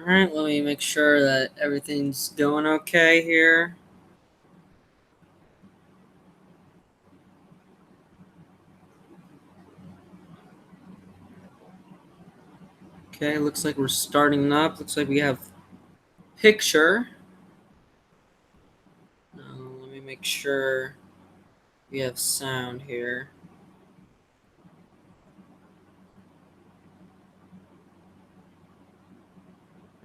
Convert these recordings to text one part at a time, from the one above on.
All right, let me make sure that everything's going okay here. Okay, looks like we're starting up. Looks like we have picture. Let me make sure we have sound here.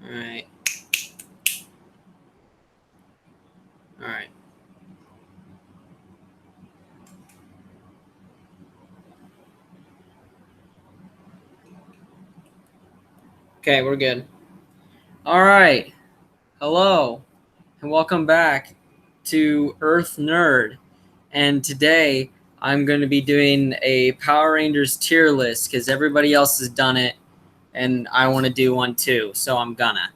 All right. All right. Okay, we're good. All right. Hello, and welcome back to Earth Nerd. And today I'm going to be doing a Power Rangers tier list because everybody else has done it, and I want to do one too, so I'm gonna.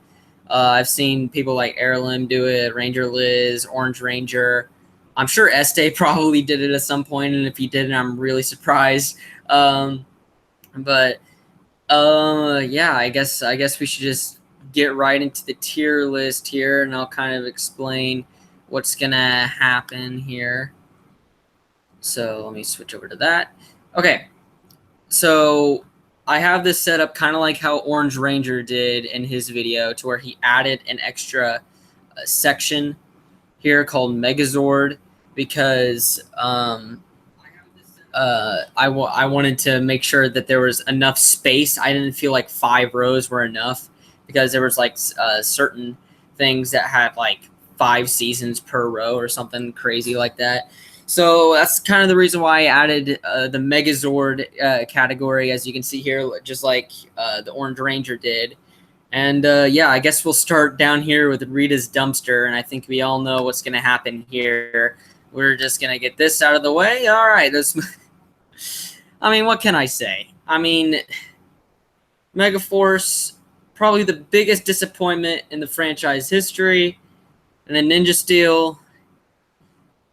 I've seen people like Heirloom do it, Ranger Liz, Orange Ranger. I'm sure Este probably did it at some point, and if he didn't, I'm really surprised. Um, but yeah, I guess we should just get right into the tier list here, and I'll kind of explain what's gonna happen here. So let me switch over to that. Okay, so I have this set up kind of like how Orange Ranger did in his video, to where he added an extra section here called Megazord because I wanted to make sure that there was enough space. I didn't feel like 5 rows were enough because there was like certain things that had like 5 seasons per row or something crazy like that. So that's kind of the reason why I added the Megazord category, as you can see here, just like the Orange Ranger did. And yeah, I guess we'll start down here with Rita's dumpster, and I think we all know what's going to happen here. We're just going to get this out of the way. All right, I mean, what can I say? I mean, Megaforce, probably the biggest disappointment in the franchise history, and then Ninja Steel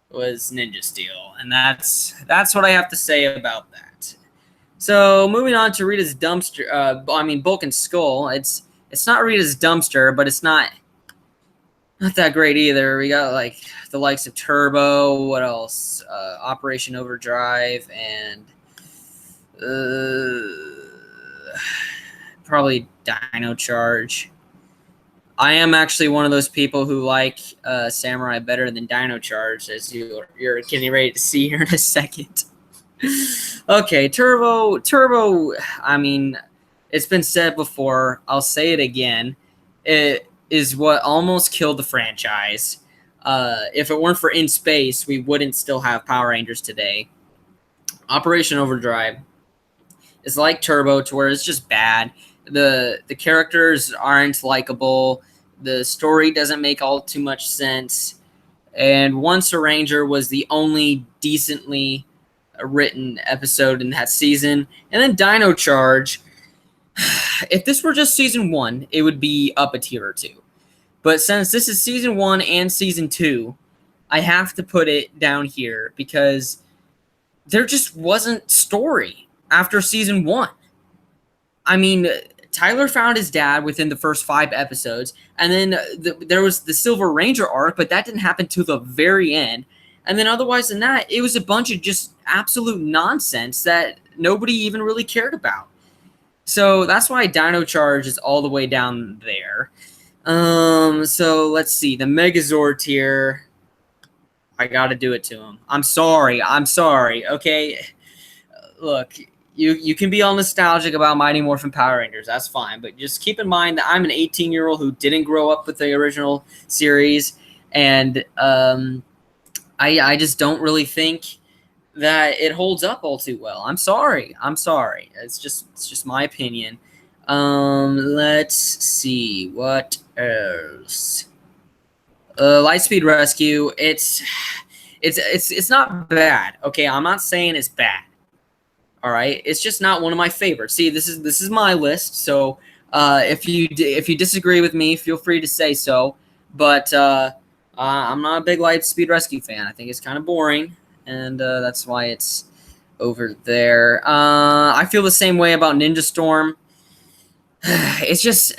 was Ninja Steel, and that's what I have to say about that. So moving on to Rita's dumpster. Bulk and Skull. It's not Rita's dumpster, but it's not that great either. We got like the likes of Turbo. What else? Operation Overdrive and probably Dino Charge. I am actually one of those people who like Samurai better than Dino Charge, as you're getting ready to see here in a second. Okay, Turbo. I mean, it's been said before. I'll say it again. It is what almost killed the franchise. If it weren't for In Space, we wouldn't still have Power Rangers today. Operation Overdrive is like Turbo, to where it's just bad. The characters aren't likable. The story doesn't make all too much sense. And Once a Ranger was the only decently written episode in that season. And then Dino Charge. If this were just season 1, it would be up a tier or 2. But since this is season 1 and season 2, I have to put it down here because there just wasn't story after season 1. I mean, Tyler found his dad within the first 5 episodes, and then there was the Silver Ranger arc, but that didn't happen till the very end. And then otherwise than that, it was a bunch of just absolute nonsense that nobody even really cared about. So that's why Dino Charge is all the way down there. So let's see. The Megazord tier. I gotta do it to him. I'm sorry. Okay. Look, you can be all nostalgic about Mighty Morphin Power Rangers. That's fine. But just keep in mind that I'm an 18-year-old who didn't grow up with the original series. And I just don't really think that it holds up all too well. I'm sorry. It's just my opinion. Let's see what else. Lightspeed Rescue. It's not bad. Okay, I'm not saying it's bad. All right, it's just not one of my favorites. See, this is my list. So if you disagree with me, feel free to say so. But I'm not a big Lightspeed Rescue fan. I think it's kind of boring, and that's why it's over there. I feel the same way about Ninja Storm. It's just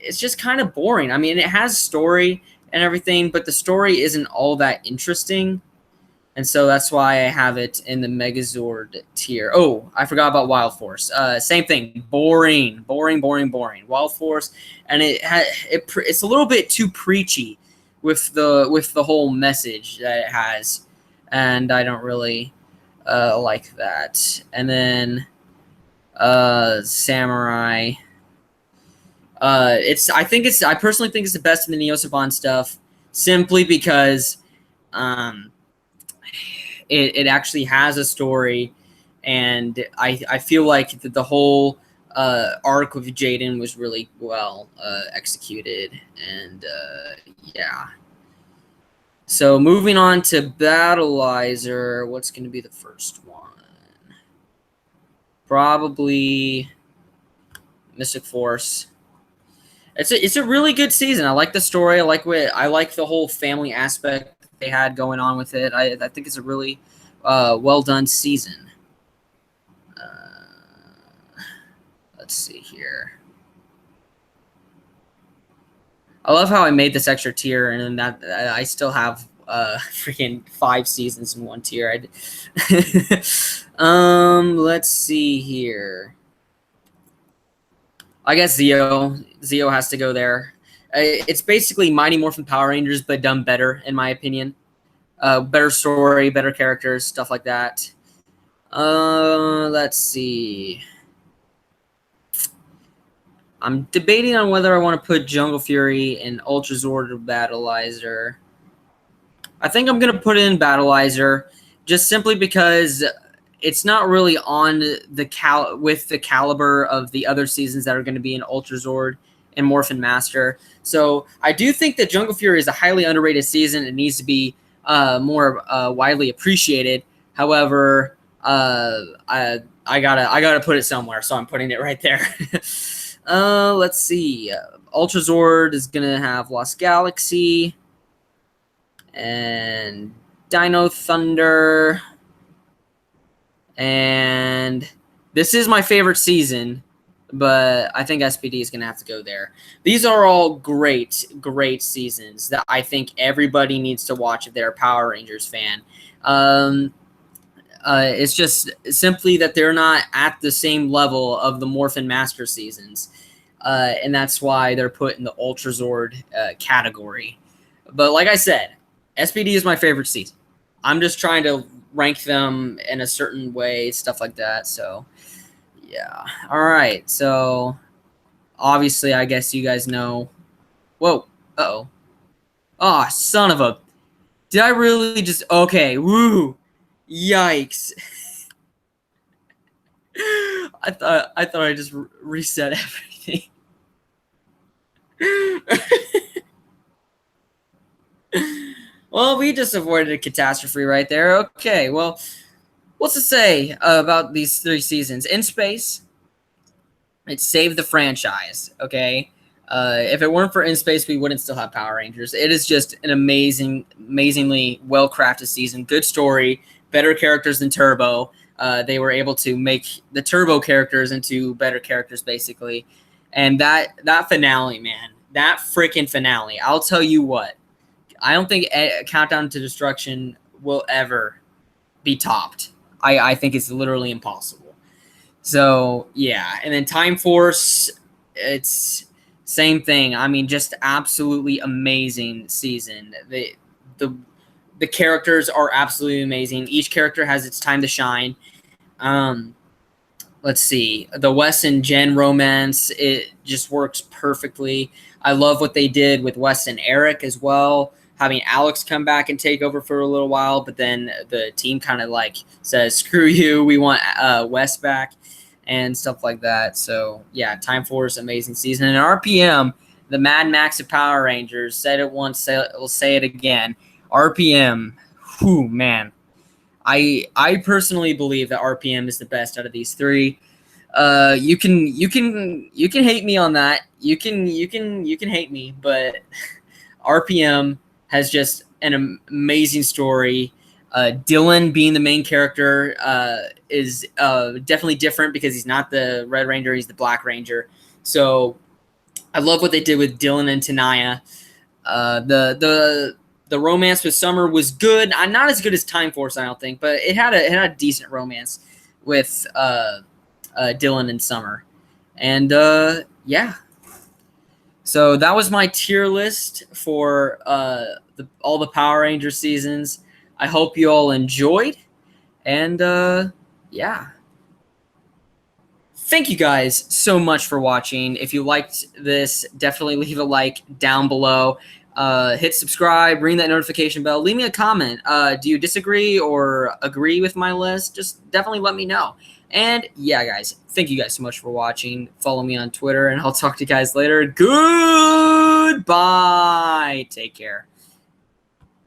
it's just kind of boring. I mean, it has story and everything, but the story isn't all that interesting. And so that's why I have it in the Megazord tier. Oh, I forgot about Wild Force. Same thing. Boring. Wild Force, and it's a little bit too preachy with the whole message that it has, and I don't really like that. And then Samurai. I personally think it's the best in the Neo Saban stuff, simply because um, it actually has a story, and I feel like the whole arc with Jaden was really well executed, and yeah. So moving on to Battleizer, what's going to be the first one? Probably Mystic Force. It's a really good season. I like the story. I like the whole family aspect they had going on with it. I think it's a really well done season. Let's see here. I love how I made this extra tier, and then that I still have freaking 5 seasons in one tier. Let's see here. I guess Zeo has to go there. It's basically Mighty Morphin Power Rangers, but done better, in my opinion. Better story, better characters, stuff like that. Let's see. I'm debating on whether I want to put Jungle Fury in Ultra Zord or Battleizer. I think I'm going to put it in Battleizer, just simply because it's not really on with the caliber of the other seasons that are going to be in Ultra Zord and Morphin Master. So I do think that Jungle Fury is a highly underrated season. It needs to be more widely appreciated. However, I gotta put it somewhere, so I'm putting it right there. Let's see. Ultra Zord is gonna have Lost Galaxy and Dino Thunder. And this is my favorite season, but I think SPD is going to have to go there. These are all great seasons that I think everybody needs to watch if they're a Power Rangers fan. It's just simply that they're not at the same level of the Morphin Master seasons, and that's why they're put in the Ultra Zord category. But like I said, SPD is my favorite season. I'm just trying to rank them in a certain way, stuff like that. So, yeah. All right. So, obviously, I guess you guys know. Whoa. Uh-oh. Oh, son of a. Did I really just. Okay. Woo. Yikes. I thought I just reset everything. Well, we just avoided a catastrophe right there. Okay, well, what's to say about these 3 seasons? In Space, it saved the franchise, okay? If it weren't for In Space, we wouldn't still have Power Rangers. It is just an amazingly well-crafted season. Good story, better characters than Turbo. They were able to make the Turbo characters into better characters, basically. And that finale, man, that freaking finale, I'll tell you what. I don't think Countdown to Destruction will ever be topped. I think it's literally impossible. So, yeah. And then Time Force, it's same thing. I mean, just absolutely amazing season. The characters are absolutely amazing. Each character has its time to shine. Let's see. The Wes and Jen romance, it just works perfectly. I love what they did with Wes and Eric as well, having Alex come back and take over for a little while, but then the team kind of like says, screw you, we want Wes back and stuff like that. So, yeah, Time Force, amazing season. And RPM, the Mad Max of Power Rangers, said it once, we'll say it again. RPM, whew, man. I personally believe that RPM is the best out of these 3. You can hate me on that. You can hate me, but RPM has just an amazing story. Dylan being the main character is definitely different because he's not the Red Ranger, he's the Black Ranger. So I love what they did with Dylan and Tanaya. The romance with Summer was good. Not as good as Time Force, I don't think, but it had a decent romance with Dylan and Summer, and yeah. So that was my tier list for all the Power Ranger seasons. I hope you all enjoyed, and yeah. Thank you guys so much for watching. If you liked this, definitely leave a like down below. Hit subscribe, ring that notification bell. Leave me a comment. Do you disagree or agree with my list? Just definitely let me know. And yeah, guys, thank you guys so much for watching. Follow me on Twitter, and I'll talk to you guys later. Goodbye. Take care.